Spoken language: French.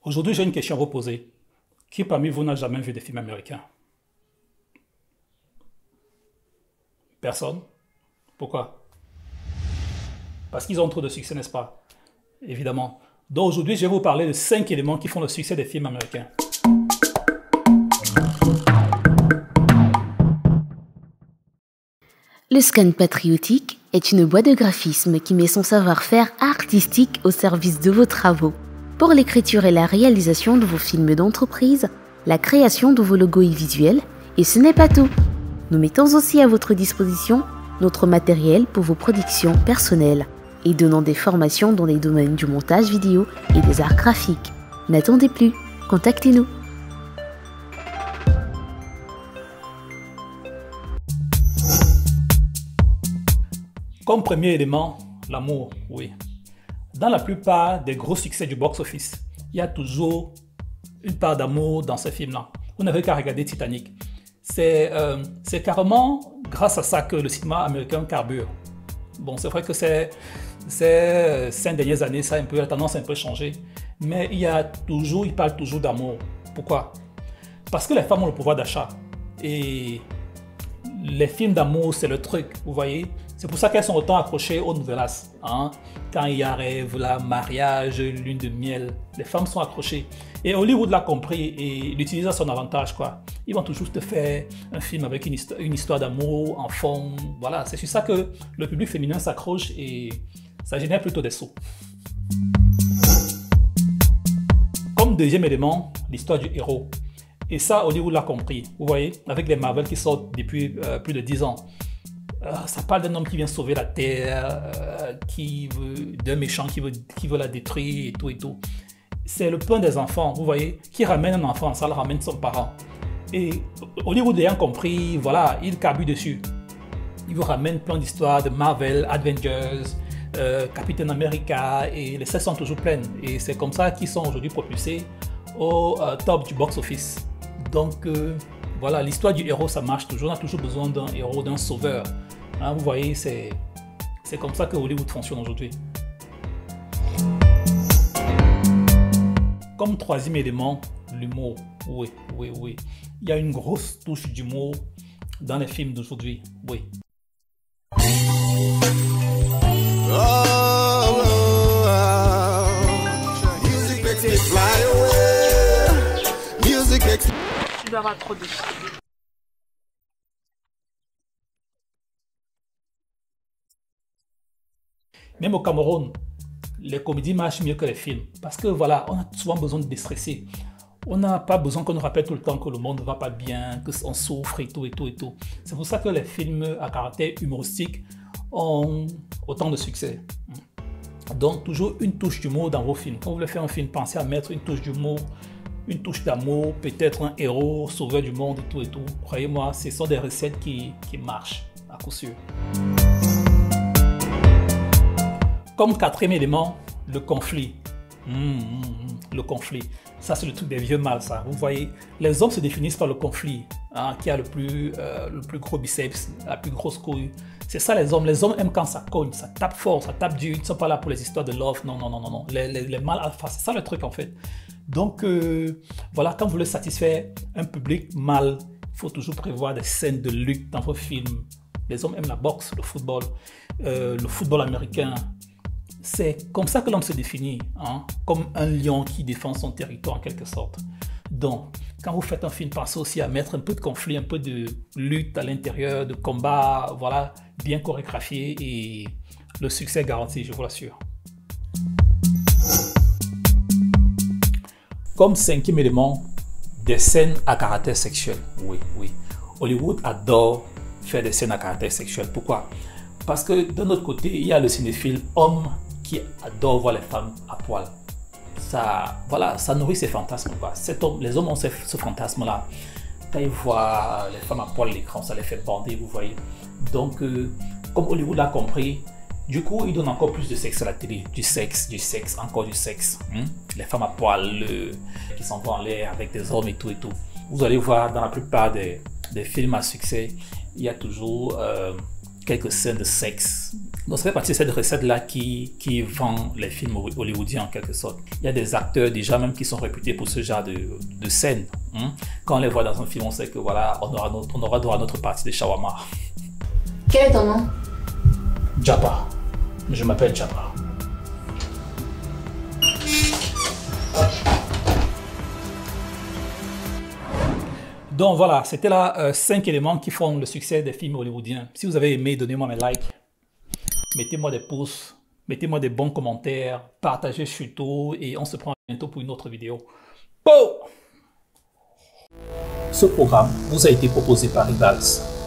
Aujourd'hui, j'ai une question à vous poser. Qui parmi vous n'a jamais vu des films américains? Personne? Pourquoi? Parce qu'ils ont trop de succès, n'est-ce pas? Évidemment. Donc aujourd'hui, je vais vous parler de 5 éléments qui font le succès des films américains. Le Scan Patriotique est une boîte de graphisme qui met son savoir-faire artistique au service de vos travaux. Pour l'écriture et la réalisation de vos films d'entreprise, la création de vos logos et visuels, et ce n'est pas tout. Nous mettons aussi à votre disposition notre matériel pour vos productions personnelles et donnons des formations dans les domaines du montage vidéo et des arts graphiques. N'attendez plus, contactez-nous. Comme premier élément, l'amour, oui. Dans la plupart des gros succès du box-office, il y a toujours une part d'amour dans ces films-là. Vous n'avez qu'à regarder Titanic. C'est carrément grâce à ça que le cinéma américain carbure. Bon, c'est vrai que ces 5 dernières années, la tendance a un peu changé. Mais il parle toujours d'amour. Pourquoi? Parce que les femmes ont le pouvoir d'achat. Et les films d'amour, c'est le truc, vous voyez. C'est pour ça qu'elles sont autant accrochées aux novellas. Hein? Quand il y a rêve, là, mariage, lune de miel, les femmes sont accrochées. Et Hollywood l'a compris et l'utilise à son avantage, quoi. Ils vont toujours te faire un film avec une histoire d'amour en fond. Voilà, c'est sur ça que le public féminin s'accroche et ça génère plutôt des sous. Comme deuxième élément, l'histoire du héros. Et ça, Hollywood l'a compris. Vous voyez, avec les Marvel qui sortent depuis plus de 10 ans. Ça parle d'un homme qui vient sauver la Terre, d'un méchant qui veut la détruire et tout et tout. C'est le point des enfants, vous voyez, qui ramène un enfant, ça le ramène son parent. Et Hollywood ayant compris, voilà, il carbure dessus. Il vous ramène plein d'histoires de Marvel, Avengers, Captain America, et les salles sont toujours pleines. Et c'est comme ça qu'ils sont aujourd'hui propulsés au top du box-office. Donc voilà, l'histoire du héros, ça marche toujours. On a toujours besoin d'un héros, d'un sauveur. Hein, vous voyez, c'est comme ça que Hollywood fonctionne aujourd'hui. Comme troisième élément, l'humour. Oui, oui, oui. Il y a une grosse touche d'humour dans les films d'aujourd'hui. Oui. Tu dois avoir trop de choses. Même au Cameroun, les comédies marchent mieux que les films. Parce que voilà, on a souvent besoin de déstresser. On n'a pas besoin qu'on nous rappelle tout le temps que le monde ne va pas bien, qu'on souffre et tout et tout et tout. C'est pour ça que les films à caractère humoristique ont autant de succès. Donc toujours une touche d'humour dans vos films. Quand vous voulez faire un film, pensez à mettre une touche d'humour, une touche d'amour, peut-être un héros, sauveur du monde et tout et tout. Croyez-moi, ce sont des recettes qui marchent à coup sûr. Comme quatrième élément, le conflit. Le conflit. Ça, c'est le truc des vieux mâles, ça. Vous voyez, les hommes se définissent par le conflit. Hein, qui a le plus gros biceps, la plus grosse couille. C'est ça les hommes. Les hommes aiment quand ça cogne, ça tape fort, ça tape dur. Ils ne sont pas là pour les histoires de love. Non, non, non, non, non. Les mâles alpha, c'est ça le truc en fait. Donc, voilà, quand vous voulez satisfaire un public mâle, il faut toujours prévoir des scènes de lutte dans vos films. Les hommes aiment la boxe, le football américain. C'est comme ça que l'homme se définit, hein, comme un lion qui défend son territoire en quelque sorte. Donc, quand vous faites un film, pensez aussi à mettre un peu de conflit, un peu de lutte à l'intérieur, de combat, voilà, bien chorégraphié et le succès est garanti, je vous l'assure. Comme cinquième élément, des scènes à caractère sexuel. Oui, oui. Hollywood adore faire des scènes à caractère sexuel. Pourquoi? Parce que d'un autre côté, il y a le cinéphile homme qui adore voir les femmes à poil. Ça, voilà, ça nourrit ses fantasmes, quoi. Les hommes ont ce fantasme-là. Quand ils voient les femmes à poil à l'écran, ça les fait bander, vous voyez. Donc, comme Hollywood l'a compris, du coup, ils donnent encore plus de sexe à la télé. Du sexe, encore du sexe. Les femmes à poil qui s'en vont en l'air avec des hommes et tout et tout. Vous allez voir dans la plupart des films à succès, il y a toujours quelques scènes de sexe. Donc ça fait partie de cette recette-là qui vend les films hollywoodiens en quelque sorte. Il y a des acteurs déjà même qui sont réputés pour ce genre de scènes. Quand on les voit dans un film, on sait que voilà, on aura droit à notre partie de shawarma. Quel est ton nom? Jabba. Je m'appelle Jabba. Donc voilà, c'était là 5 éléments qui font le succès des films hollywoodiens. Si vous avez aimé, donnez-moi mes likes, mettez-moi des pouces, mettez-moi des bons commentaires, partagez surtout et on se prend bientôt pour une autre vidéo. Po! Ce programme vous a été proposé par Rivals.